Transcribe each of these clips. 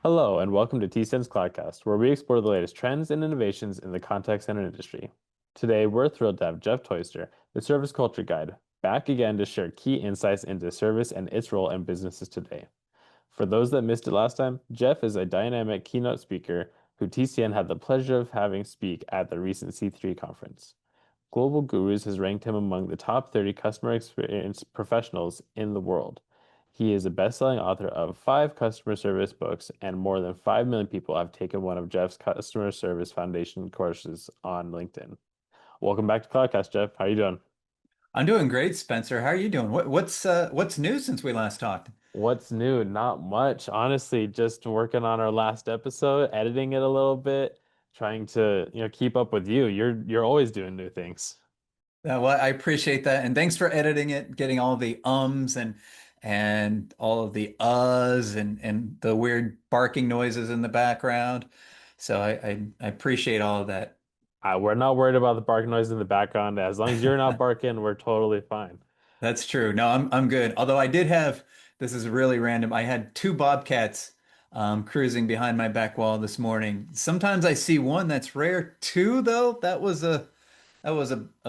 Hello, and welcome to T-Sense CloudCast, where we explore the latest trends and innovations in the contact center industry. Today, we're thrilled to have Jeff Toister, the Service Culture Guide, back again to share key insights into service and its role in businesses today. For those that missed it last time, Jeff is a dynamic keynote speaker who TCN had the pleasure of having speak at the recent C3 conference. Global Gurus has ranked him among the top 30 customer experience professionals in the world. He is a best-selling author of 5 customer service books, and more than 5 million people have taken one of Jeff's Customer Service Foundation courses on LinkedIn. Welcome back to Podcast, Jeff. How are you doing? I'm doing great, Spencer. How are you doing? What's new since we last talked? What's new? Not much. Honestly, just working on our last episode, editing it a little bit, trying to, keep up with you. You're always doing new things. Well, I appreciate that, and thanks for editing it, getting all the ums and all of the uhs and the weird barking noises in the background. So I appreciate all of that. We're not worried about the bark noise in the background. As long as you're not barking, we're totally fine. That's true. No, I'm good. Although I did have this is really random. I had two bobcats cruising behind my back wall this morning. Sometimes I see one, that's rare. Two, though, that was a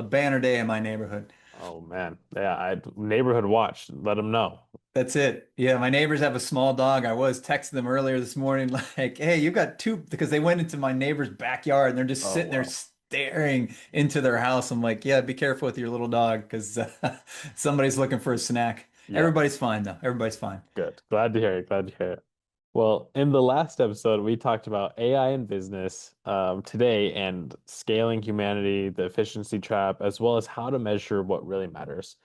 banner day in my neighborhood. Oh man. Yeah, I neighborhood watch. Let them know. That's it. Yeah, my neighbors have a small dog. I was texting them earlier this morning, like, hey, you got two, because they went into my neighbor's backyard and they're just Oh sitting there wow. staring into their house. I'm like, yeah, be careful with your little dog because somebody's looking for a snack. Yeah, Everybody's fine, though. Everybody's fine. good. Glad to hear it. Glad to hear it. Well, in the last episode, we talked about AI in business today and scaling humanity, the efficiency trap, as well as how to measure what really matters.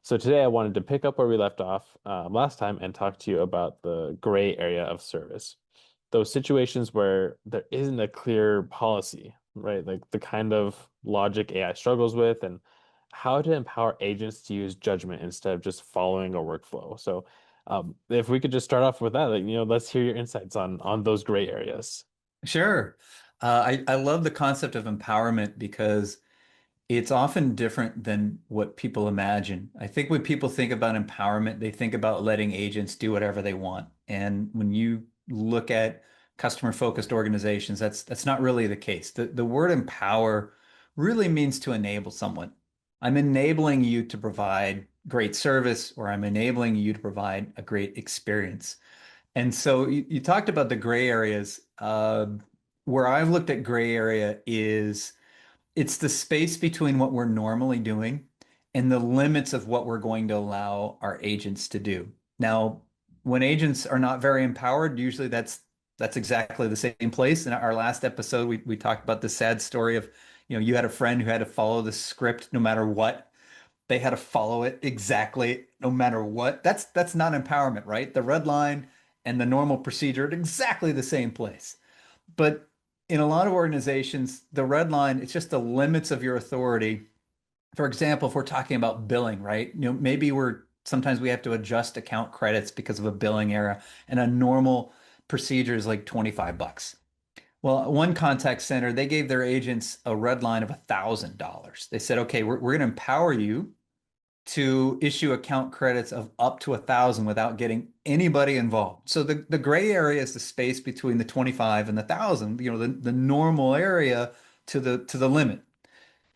So today, I wanted to pick up where we left off last time and talk to you about the gray area of service. Those situations where there isn't a clear policy, right? Like the kind of logic AI struggles with, and how to empower agents to use judgment instead of just following a workflow. So, if we could just start off with that, like, let's hear your insights on those gray areas. Sure. I love the concept of empowerment because it's often different than what people imagine. I think when people think about empowerment, they think about letting agents do whatever they want. And when you look at customer-focused organizations, that's not really the case. The word empower really means to enable someone. I'm enabling you to provide great service, or I'm enabling you to provide a great experience. And so you talked about the gray areas. Where I've looked at gray area is it's the space between what we're normally doing and the limits of what we're going to allow our agents to do. Now, when agents are not very empowered, usually that's exactly the same place. In our last episode, we talked about the sad story of, you had a friend who had to follow the script no matter what. They had to follow it exactly no matter what. That's not empowerment, right? The red line and the normal procedure at exactly the same place. But in a lot of organizations, the red line, it's just the limits of your authority. For example, if we're talking about billing, right? Maybe we're sometimes we have to adjust account credits because of a billing error, and a normal procedure is like 25 bucks. Well, one contact center, they gave their agents a red line of $1,000. They said, okay, we're going to empower you to issue account credits of up to 1,000 without getting anybody involved. So the gray area is the space between the 25 and the 1,000, the normal area to the limit.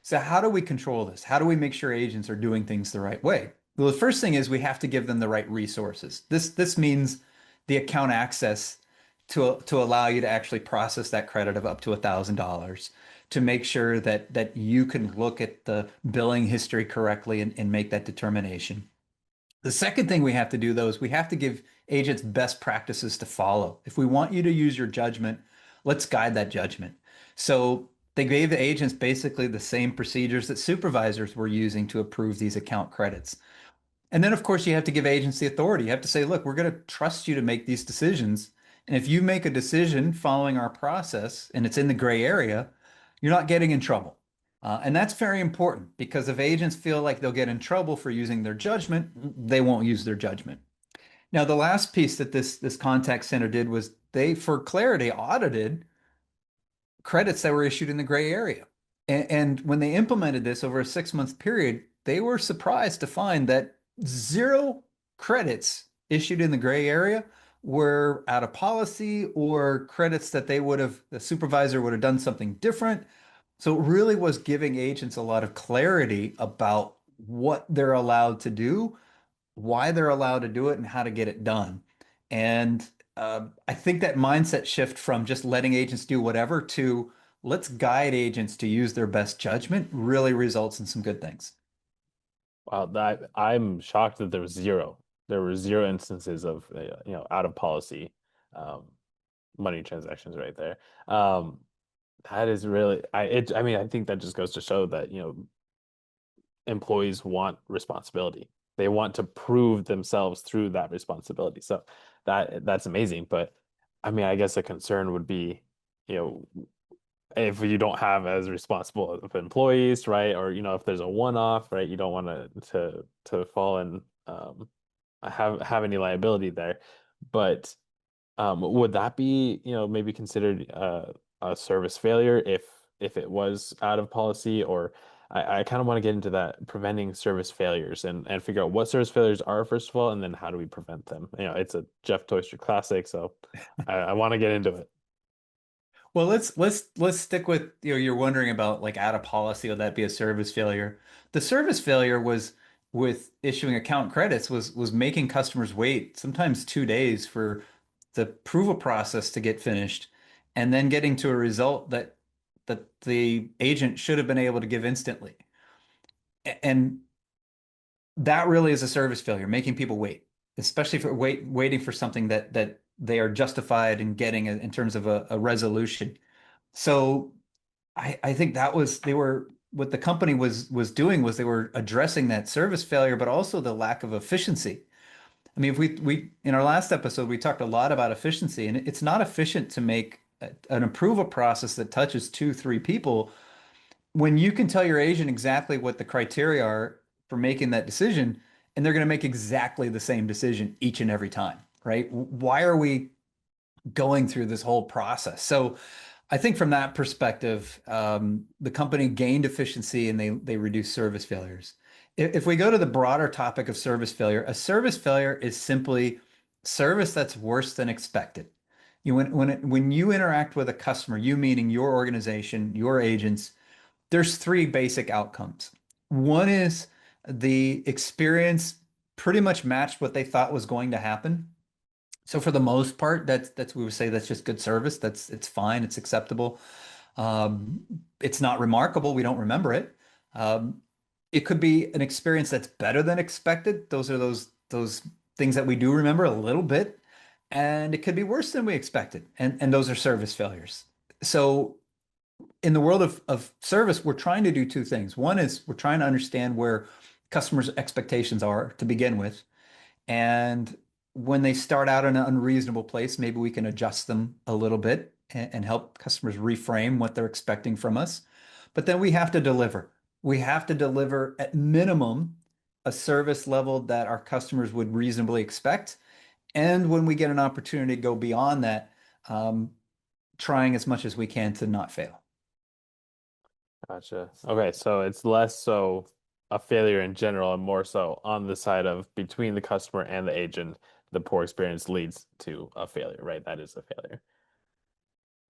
So how do we control this? How do we make sure agents are doing things the right way? Well, the first thing is we have to give them the right resources. This means the account access to allow you to actually process that credit of up to $1,000, to make sure that you can look at the billing history correctly and make that determination. The second thing we have to do, though, is we have to give agents best practices to follow. If we want you to use your judgment, let's guide that judgment. So they gave the agents basically the same procedures that supervisors were using to approve these account credits. And then, of course, you have to give agents the authority. You have to say, look, we're going to trust you to make these decisions. And if you make a decision following our process and it's in the gray area, you're not getting in trouble. And that's very important because if agents feel like they'll get in trouble for using their judgment, they won't use their judgment. Now, the last piece that this contact center did was they, for clarity, audited credits that were issued in the gray area. And when they implemented this over a 6 month period, they were surprised to find that zero credits issued in the gray area were out of policy or credits that the supervisor would have done something different. So it really was giving agents a lot of clarity about what they're allowed to do, why they're allowed to do it, and how to get it done. And I think that mindset shift from just letting agents do whatever to let's guide agents to use their best judgment really results in some good things. Wow, that I'm shocked that there was zero. There were zero instances of out of policy um, money transactions right there. Um, that is really I mean I think that just goes to show that employees want responsibility. They want to prove themselves through that responsibility. So that's amazing. But I mean, I guess a concern would be, you know, if you don't have as responsible of employees, right? Or, if there's a one-off, right? You don't want to fall in have any liability there. But would that be, maybe considered a service failure if it was out of policy? Or I kind of want to get into that preventing service failures and figure out what service failures are, first of all, and then how do we prevent them? It's a Jeff Toister classic, so I want to get into it. Well, let's stick with, you're wondering about like out of policy, would that be a service failure? The service failure was with issuing account credits was making customers wait sometimes 2 days for the approval process to get finished and then getting to a result that the agent should have been able to give instantly. And that really is a service failure, making people wait, especially for waiting for something that they are justified in getting in terms of a resolution. So I think that was they were what the company was doing was they were addressing that service failure, but also the lack of efficiency. I mean, if we in our last episode we talked a lot about efficiency, and it's not efficient to make an approval process that touches two, three people when you can tell your agent exactly what the criteria are for making that decision, and they're going to make exactly the same decision each and every time, right? Why are we going through this whole process? So I think from that perspective, the company gained efficiency and they reduced service failures. If we go to the broader topic of service failure, a service failure is simply service that's worse than expected. When you interact with a customer, you meaning your organization, your agents, there's three basic outcomes. One is the experience pretty much matched what they thought was going to happen. So for the most part, that's we would say that's just good service. It's fine, it's acceptable. It's not remarkable. We don't remember it. It could be an experience that's better than expected. Those are those things that we do remember a little bit, and it could be worse than we expected. And those are service failures. So in the world of service, we're trying to do two things. One is we're trying to understand where customers' expectations are to begin with. And when they start out in an unreasonable place, maybe we can adjust them a little bit and help customers reframe what they're expecting from us. But then we have to deliver. We have to deliver at minimum a service level that our customers would reasonably expect. And when we get an opportunity to go beyond that, trying as much as we can to not fail. Gotcha. Okay, so it's less so a failure in general and more so on the side of between the customer and the agent, the poor experience leads to a failure, right? That is a failure.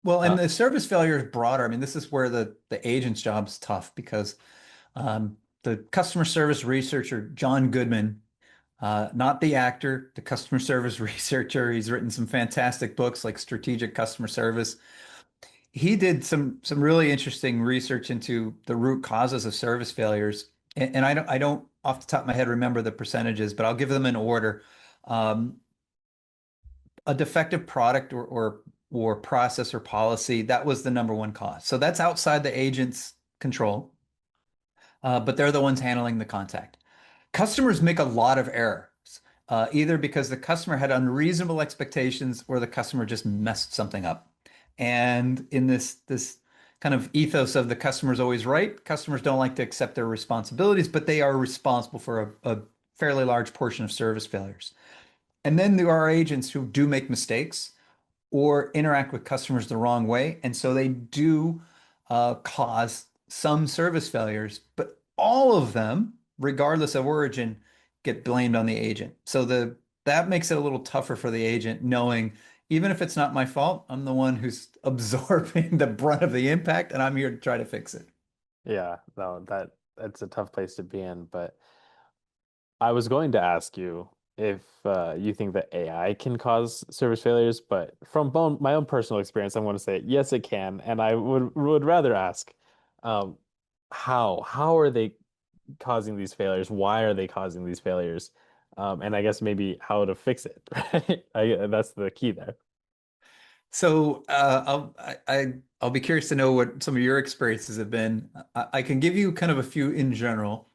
Well, and Uh, the service failure is broader. I mean, this is where the agent's job is tough because the customer service researcher, John Goodman, not the actor, the customer service researcher, he's written some fantastic books like Strategic Customer Service. He did some really interesting research into the root causes of service failures. And I don't off the top of my head remember the percentages, but I'll give them in order. Um, a defective product or process or policy, that was the number one cause. So that's outside the agent's control, but they're the ones handling the contact. Customers make a lot of errors, either because the customer had unreasonable expectations or the customer just messed something up. And in this kind of ethos of the customer's always right, customers don't like to accept their responsibilities, but they are responsible for a fairly large portion of service failures. And then there are agents who do make mistakes or interact with customers the wrong way. And so they do cause some service failures, but all of them, regardless of origin, get blamed on the agent. So that makes it a little tougher for the agent knowing even if it's not my fault, I'm the one who's absorbing the brunt of the impact and I'm here to try to fix it. Yeah, no, that's a tough place to be in, but I was going to ask you if you think that AI can cause service failures, but from my own personal experience, I'm going to say yes, it can, and I would rather ask, um, how are they causing these failures? Why are they causing these failures? And I guess maybe how to fix it, right? That's the key there. So I'll be curious to know what some of your experiences have been. I can give you kind of a few in general.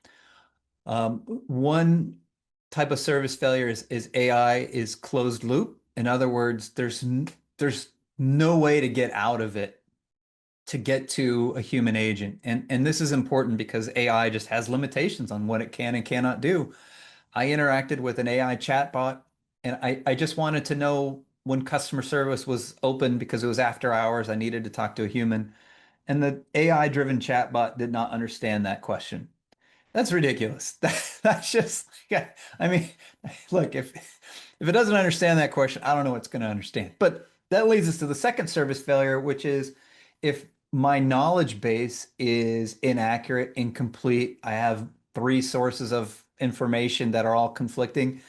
One type of service failure is AI is closed loop. In other words, there's no way to get out of it to get to a human agent. And this is important because AI just has limitations on what it can and cannot do. I interacted with an AI chatbot and I just wanted to know when customer service was open because it was after hours. I needed to talk to a human. And the AI driven chatbot did not understand that question. That's ridiculous. That's just, yeah, I mean, look, if it doesn't understand that question, I don't know what's going to understand. But that leads us to the second service failure, which is if my knowledge base is inaccurate, incomplete, I have three sources of information that are all conflicting,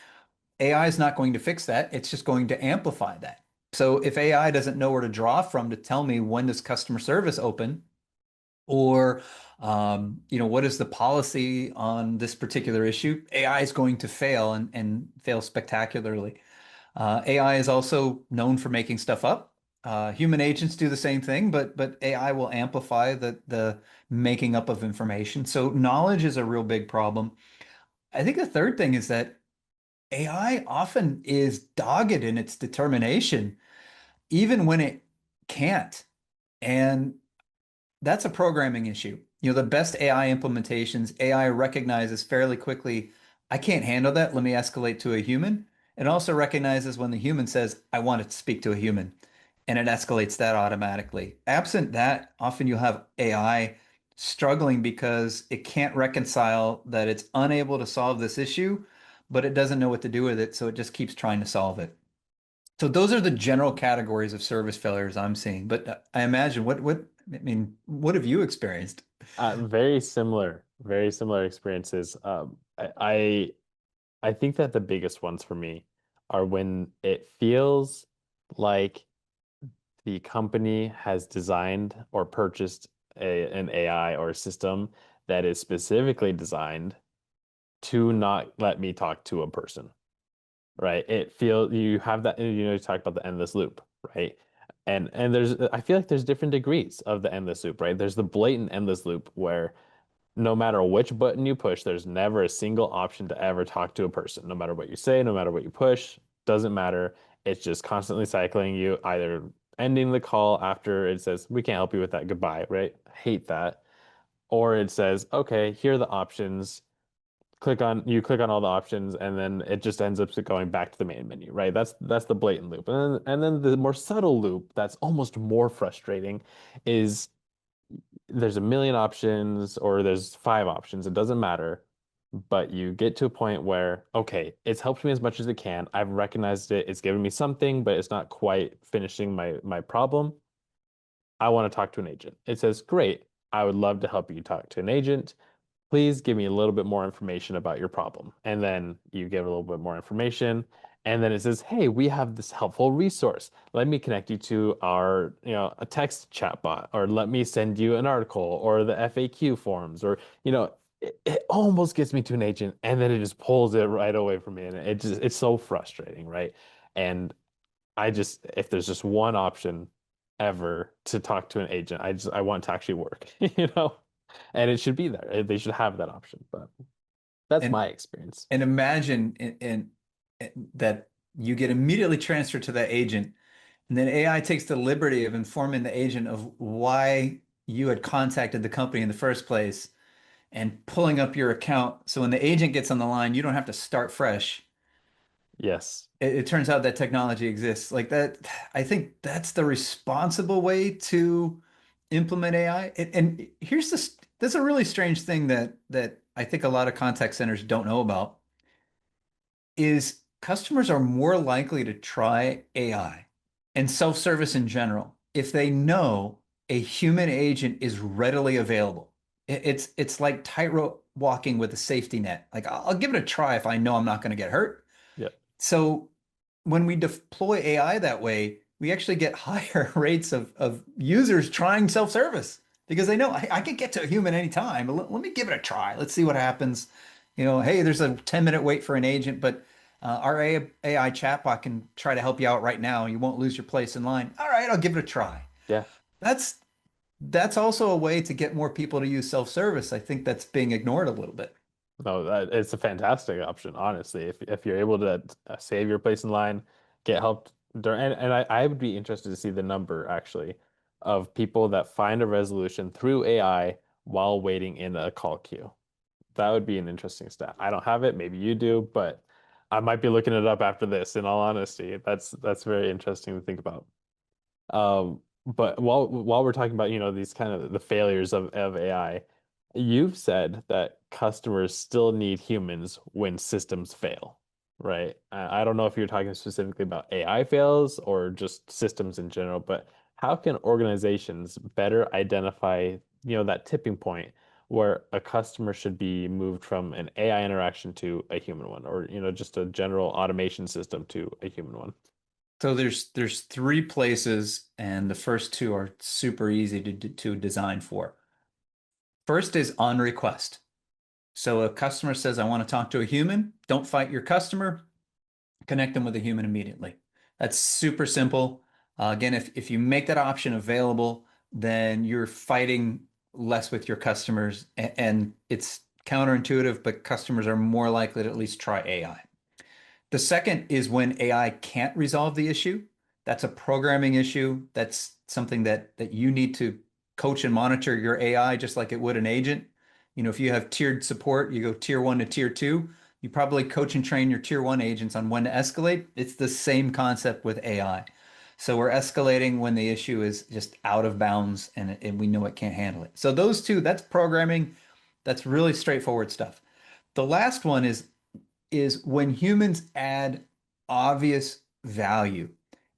AI is not going to fix that. It's just going to amplify that. So if AI doesn't know where to draw from to tell me when does customer service open, or what is the policy on this particular issue? AI is going to fail and fail spectacularly. AI is also known for making stuff up. Human agents do the same thing, but AI will amplify the making up of information. So knowledge is a real big problem. I think the third thing is that AI often is dogged in its determination, even when it can't. And that's a programming issue. The best AI implementations, AI recognizes fairly quickly, I can't handle that. Let me escalate to a human. It also recognizes when the human says, I want to speak to a human, and it escalates that automatically. Absent that, often you'll have AI struggling because it can't reconcile that it's unable to solve this issue, but it doesn't know what to do with it. So it just keeps trying to solve it. So those are the general categories of service failures I'm seeing. But I imagine I mean, what have you experienced? Very similar experiences. I think that the biggest ones for me are when it feels like the company has designed or purchased an AI or a system that is specifically designed to not let me talk to a person, right? It feels you have that, you talk about the endless loop, right? And I feel like there's different degrees of the endless loop, right? There's the blatant endless loop where no matter which button you push, there's never a single option to ever talk to a person. No matter what you say, no matter what you push, doesn't matter. It's just constantly cycling you, either ending the call after it says, we can't help you with that, goodbye, right? I hate that. Or it says, okay, here are the options. Click on all the options, and then it just ends up going back to the main menu, right? That's the blatant loop. And then the more subtle loop that's almost more frustrating is there's a million options or there's five options. It doesn't matter. But you get to a point where, okay, it's helped me as much as it can. I've recognized it. It's given me something, but it's not quite finishing my problem. I want to talk to an agent. It says, great. I would love to help you talk to an agent. Please give me a little bit more information about your problem. And then you give a little bit more information. And then it says, hey, we have this helpful resource. Let me connect you to our, a text chatbot, or let me send you an article or the FAQ forms, or, it almost gets me to an agent and then it just pulls it right away from me. And it's so frustrating, right? And if there's just one option ever to talk to an agent, I want to actually work, and it should be there. They should have that option, but that's And my experience. and imagine that you get immediately transferred to that agent, and then AI takes the liberty of informing the agent of why you had contacted the company in the first place and pulling up your account. So when the agent gets on the line, you don't have to start fresh. Yes. It turns out that technology exists like that. I think that's the responsible way to implement AI. And here's this, there's a really strange thing that I think a lot of contact centers don't know about is customers are more likely to try AI and self-service in general if they know a human agent is readily available. It's like tightrope walking with a safety net. Like I'll give it a try if I know I'm not going to get hurt. Yeah. So when we deploy AI that way, we actually get higher rates of users trying self-service because they know I can get to a human anytime. But let me give it a try. Let's see what happens. Hey, there's a 10-minute wait for an agent, but our AI chatbot can try to help you out right now. You won't lose your place in line. All right, I'll give it a try. Yeah. That's that's also a way to get more people to use self-service. I think that's being ignored a little bit. No, it's a fantastic option, honestly. If you're able to save your place in line, get help during, and I would be interested to see the number actually of people that find a resolution through AI while waiting in a call queue. That would be an interesting stat. I don't have it, maybe you do, but I might be looking it up after this, in all honesty. That's very interesting to think about. But while we're talking about, these kind of the failures of AI, you've said that customers still need humans when systems fail, right? I don't know if you're talking specifically about AI fails or just systems in general, but how can organizations better identify, that tipping point where a customer should be moved from an AI interaction to a human one, or, just a general automation system to a human one? So there's three places, and the first two are super easy to design for. First is on request. So a customer says, I want to talk to a human. Don't fight your customer. Connect them with a human immediately. That's super simple. Again, if you make that option available, then you're fighting less with your customers, and it's counterintuitive, but customers are more likely to at least try AI. The second is when AI can't resolve the issue. That's a programming issue. That's something that you need to coach and monitor your AI just like it would an agent. If you have tiered support, you go tier one to tier two. You probably coach and train your tier one agents on when to escalate. It's the same concept with AI. So we're escalating when the issue is just out of bounds and we know it can't handle it. So those two, that's programming. That's really straightforward stuff. The last one is when humans add obvious value.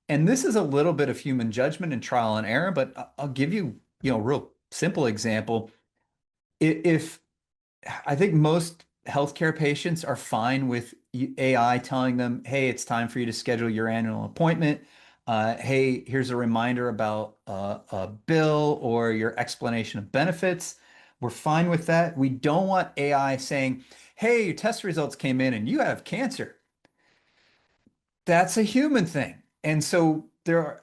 And this is a little bit of human judgment and trial and error, but I'll give you, a real simple example. If I think most healthcare patients are fine with AI telling them, hey, it's time for you to schedule your annual appointment. Hey, here's a reminder about a bill or your explanation of benefits. We're fine with that. We don't want AI saying, hey, your test results came in and you have cancer. That's a human thing. And so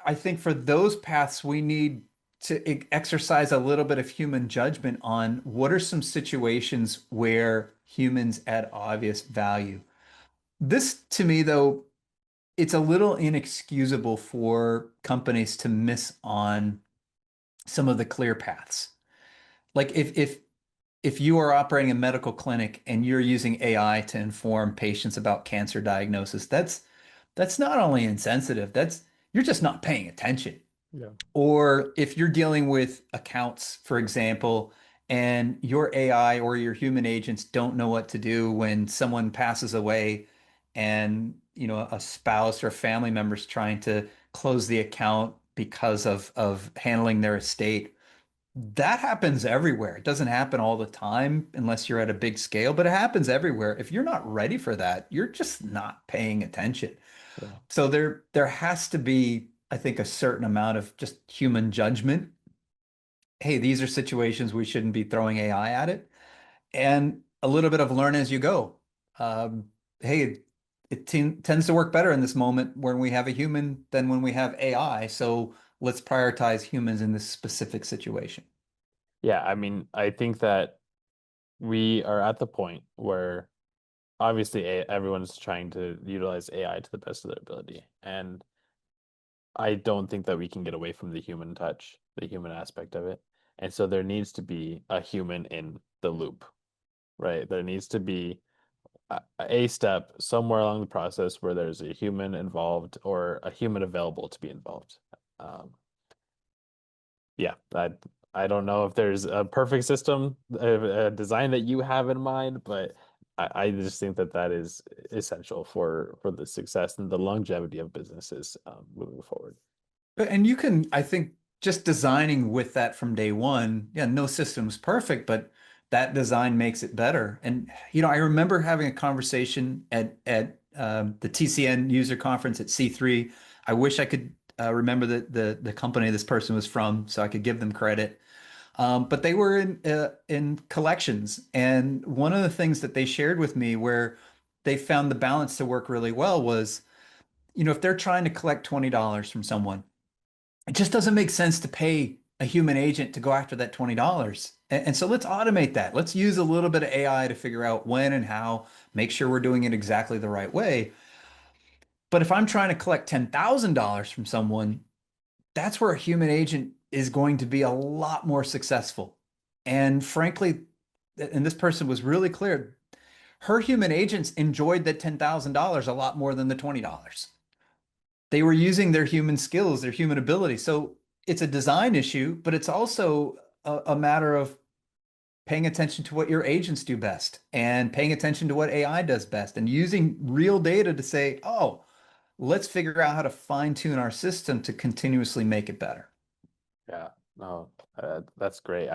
I think for those paths, we need to exercise a little bit of human judgment on what are some situations where humans add obvious value. This, to me, though, it's a little inexcusable for companies to miss on some of the clear paths. Like if you are operating a medical clinic and you're using AI to inform patients about cancer diagnosis, that's not only insensitive, that's you're just not paying attention. Yeah. Or if you're dealing with accounts, for example, and your AI or your human agents don't know what to do when someone passes away and, a spouse or family member's trying to close the account because of handling their estate. That happens everywhere. It doesn't happen all the time unless you're at a big scale, but it happens everywhere. If you're not ready for that, you're just not paying attention. Yeah. So there has to be, I think, a certain amount of just human judgment. Hey, these are situations we shouldn't be throwing AI at it, and a little bit of learn as you go. Hey, it tends to work better in this moment when we have a human than when we have AI. So let's prioritize humans in this specific situation. Yeah, I mean, I think that we are at the point where obviously everyone's trying to utilize AI to the best of their ability. And I don't think that we can get away from the human touch, the human aspect of it. And so there needs to be a human in the loop, right? There needs to be a step somewhere along the process where there's a human involved or a human available to be involved. Um, yeah, I don't know if there's a perfect system, a design that you have in mind, but I just think that that is essential for the success and the longevity of businesses moving forward. And you can, I think, just designing with that from day one, yeah, no system's perfect, but that design makes it better. And I remember having a conversation at the TCN user conference at C3. I wish I could remember the company this person was from, so I could give them credit. But they were in collections, and one of the things that they shared with me where they found the balance to work really well was, if they're trying to collect $20 from someone, it just doesn't make sense to pay a human agent to go after that $20. And so let's automate that. Let's use a little bit of AI to figure out when and how, make sure we're doing it exactly the right way. But if I'm trying to collect $10,000 from someone, that's where a human agent is going to be a lot more successful. And frankly, and this person was really clear, her human agents enjoyed that $10,000 a lot more than the $20. They were using their human skills, their human ability. So it's a design issue, but it's also a matter of paying attention to what your agents do best and paying attention to what AI does best and using real data to say, oh, let's figure out how to fine tune our system to continuously make it better. Yeah, no, that's great.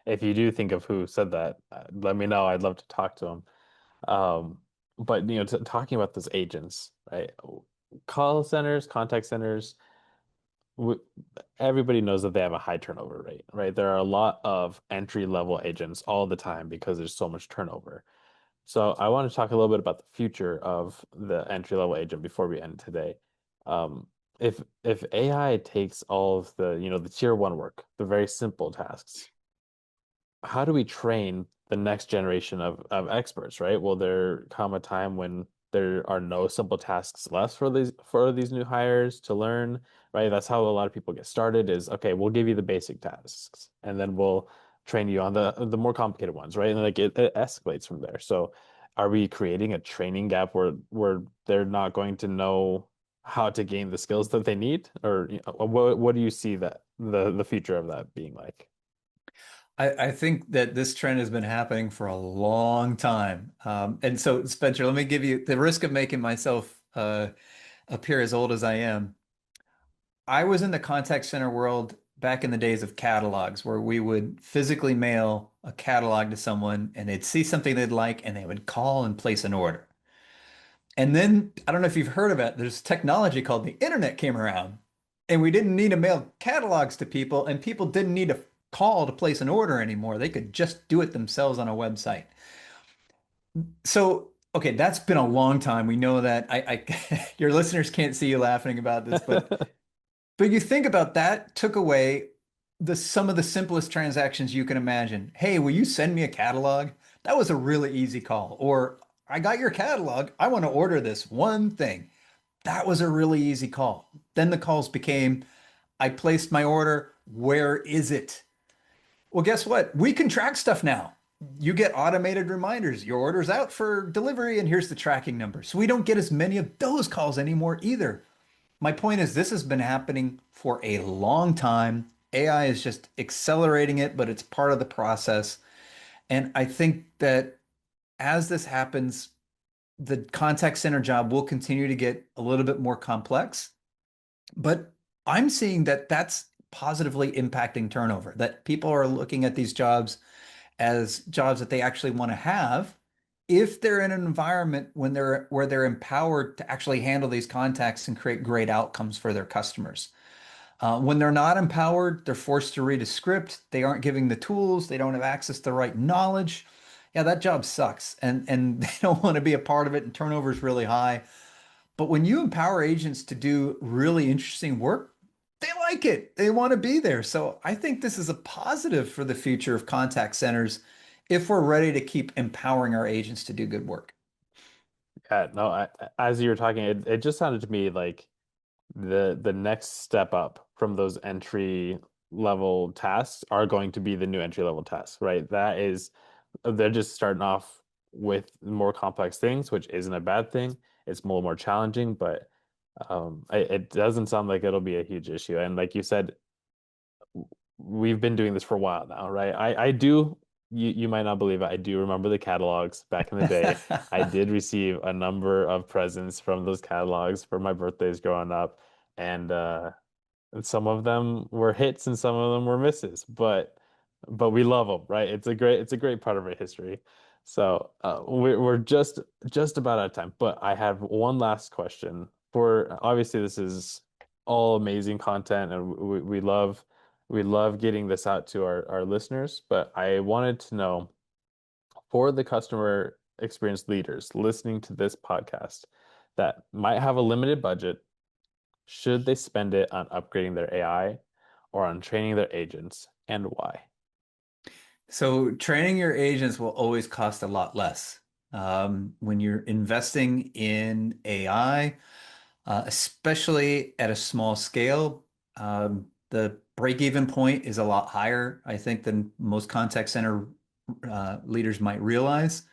If you do think of who said that, let me know. I'd love to talk to him. But talking about those agents, right? Call centers, contact centers, w everybody knows that they have a high turnover rate, right? There are a lot of entry level agents all the time because there's so much turnover. So I want to talk a little bit about the future of the entry level agent before we end today. Um, if AI takes all of the tier one work, the very simple tasks, how do we train the next generation of experts, right? Will there come a time when there are no simple tasks left for these new hires to learn, right? That's how a lot of people get started is okay, we'll give you the basic tasks and then we'll train you on the more complicated ones, right? And like it escalates from there. So are we creating a training gap where they're not going to know how to gain the skills that they need? Or what do you see that the future of that being like? I think that this trend has been happening for a long time. And so, Spencer, let me give you the risk of making myself appear as old as I am. I was in the contact center world back in the days of catalogs where we would physically mail a catalog to someone and they'd see something they'd like and they would call and place an order. And then, I don't know if you've heard of it, there's technology called the internet came around and we didn't need to mail catalogs to people and people didn't need to call to place an order anymore. They could just do it themselves on a website. So, okay, that's been a long time. We know that. Your listeners can't see you laughing about this, but you think about that took away some of the simplest transactions you can imagine. Hey, will you send me a catalog? That was a really easy call. Or I got your catalog. I want to order this one thing. That was a really easy call. Then the calls became, I placed my order. Where is it? Well, guess what? We can track stuff now. You get automated reminders. Your order's out for delivery, and here's the tracking number. So we don't get as many of those calls anymore either. My point is, this has been happening for a long time. AI is just accelerating it, but it's part of the process. And I think that as this happens, the contact center job will continue to get a little bit more complex. But I'm seeing that that's positively impacting turnover, that people are looking at these jobs as jobs that they actually want to have if they're in an environment where they're empowered to actually handle these contacts and create great outcomes for their customers. When they're not empowered, they're forced to read a script. They aren't giving the tools. They don't have access to the right knowledge. Yeah, that job sucks, and they don't want to be a part of it. And turnover is really high. But when you empower agents to do really interesting work, they like it. They want to be there. So I think this is a positive for the future of contact centers if we're ready to keep empowering our agents to do good work. Yeah, no, as you were talking, it just sounded to me like the next step up from those entry level tasks are going to be the new entry level tasks, right? That is, they're just starting off with more complex things, which isn't a bad thing. It's more challenging, but it doesn't sound like it'll be a huge issue. And like you said, we've been doing this for a while now, right? I do you might not believe it. I do remember the catalogs back in the day. I did receive a number of presents from those catalogs for my birthdays growing up, and and some of them were hits and some of them were misses, but we love them, right? It's a great part of our history. So we're just about out of time, but I have one last question. For obviously this is all amazing content, and we love getting this out to our listeners, but I wanted to know for the customer experience leaders listening to this podcast that might have a limited budget, should they spend it on upgrading their AI or on training their agents, and why? So training your agents will always cost a lot less. When you're investing in AI, especially at a small scale, the break-even point is a lot higher, I think, than most contact center leaders might realize.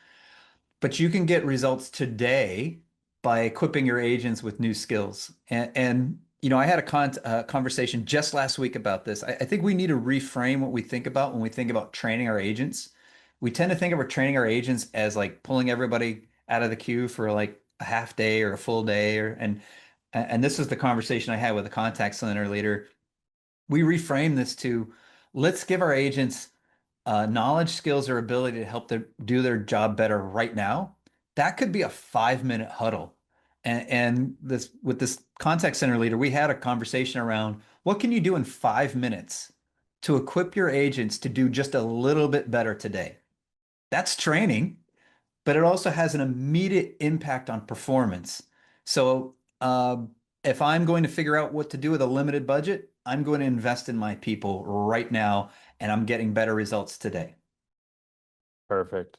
But you can get results today by equipping your agents with new skills. I had a conversation just last week about this. I think we need to reframe what we think about when we think about training our agents. We tend to think of our training our agents as like pulling everybody out of the queue for like a half day or a full day, and this is the conversation I had with a contact center leader. We reframe this to let's give our agents knowledge, skills, or ability to help them do their job better right now. That could be a 5 minute huddle. And this with this contact center leader, we had a conversation around what can you do in 5 minutes to equip your agents to do just a little bit better today. That's training, but it also has an immediate impact on performance. So if I'm going to figure out what to do with a limited budget, I'm going to invest in my people right now, and I'm getting better results today. Perfect.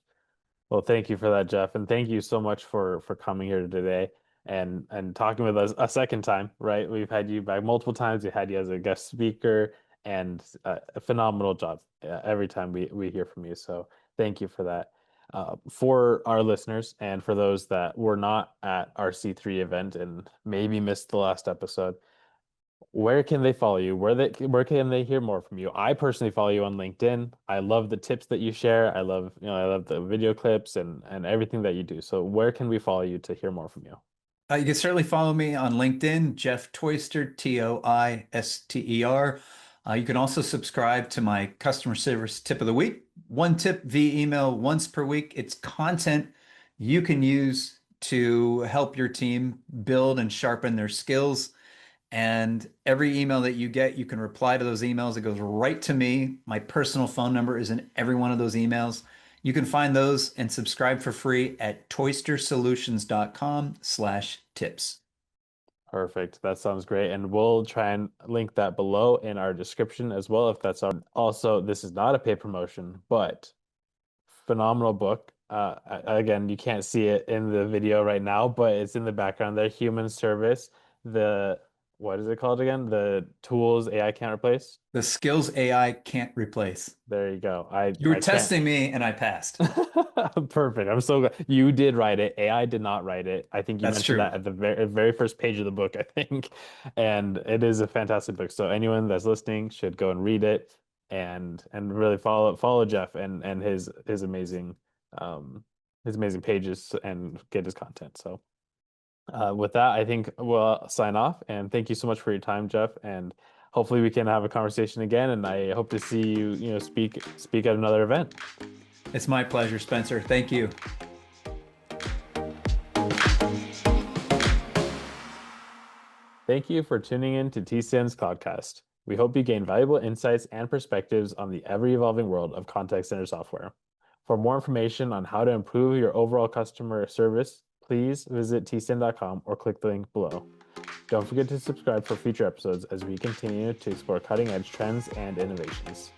Well, thank you for that, Jeff, and thank you so much for coming here today and talking with us a second time, right? We've had you back multiple times. We had you as a guest speaker, and a phenomenal job every time we hear from you. So thank you for that. For our listeners and for those that were not at our C3 event and maybe missed the last episode, where can they follow you? Where can they hear more from you? I personally follow you on LinkedIn. I love the tips that you share. I love the video clips and everything that you do. So where can we follow you to hear more from you? You can certainly follow me on LinkedIn, Jeff Toister, Toister. You can also subscribe to my customer service tip of the week. One tip via email once per week. It's content you can use to help your team build and sharpen their skills. And every email that you get, you can reply to those emails. It goes right to me. My personal phone number is in every one of those emails. You can find those and subscribe for free at toistersolutions.com/tips. Perfect. That sounds great. And we'll try and link that below in our description as well if that's on. Also, this is not a paid promotion, but phenomenal book. Again, you can't see it in the video right now, but it's in the background there. Human Service, the what is it called again? The tools AI can't replace. The skills AI can't replace. There you go. You were I can't. testing me and I passed. Perfect. I'm so glad you did write it. AI did not write it. I think you That's mentioned true. that at the very first page of the book, I think. And it is a fantastic book. So anyone that's listening should go and read it and really follow Jeff and his amazing pages and get his content. So with that, I think we'll sign off and thank you so much for your time, Jeff. And hopefully we can have a conversation again. And I hope to see you, speak at another event. It's my pleasure, Spencer. Thank you. Thank you for tuning in to TCN's CloudCast. We hope you gain valuable insights and perspectives on the ever-evolving world of contact center software. For more information on how to improve your overall customer service, please visit tcn.com or click the link below. Don't forget to subscribe for future episodes as we continue to explore cutting-edge trends and innovations.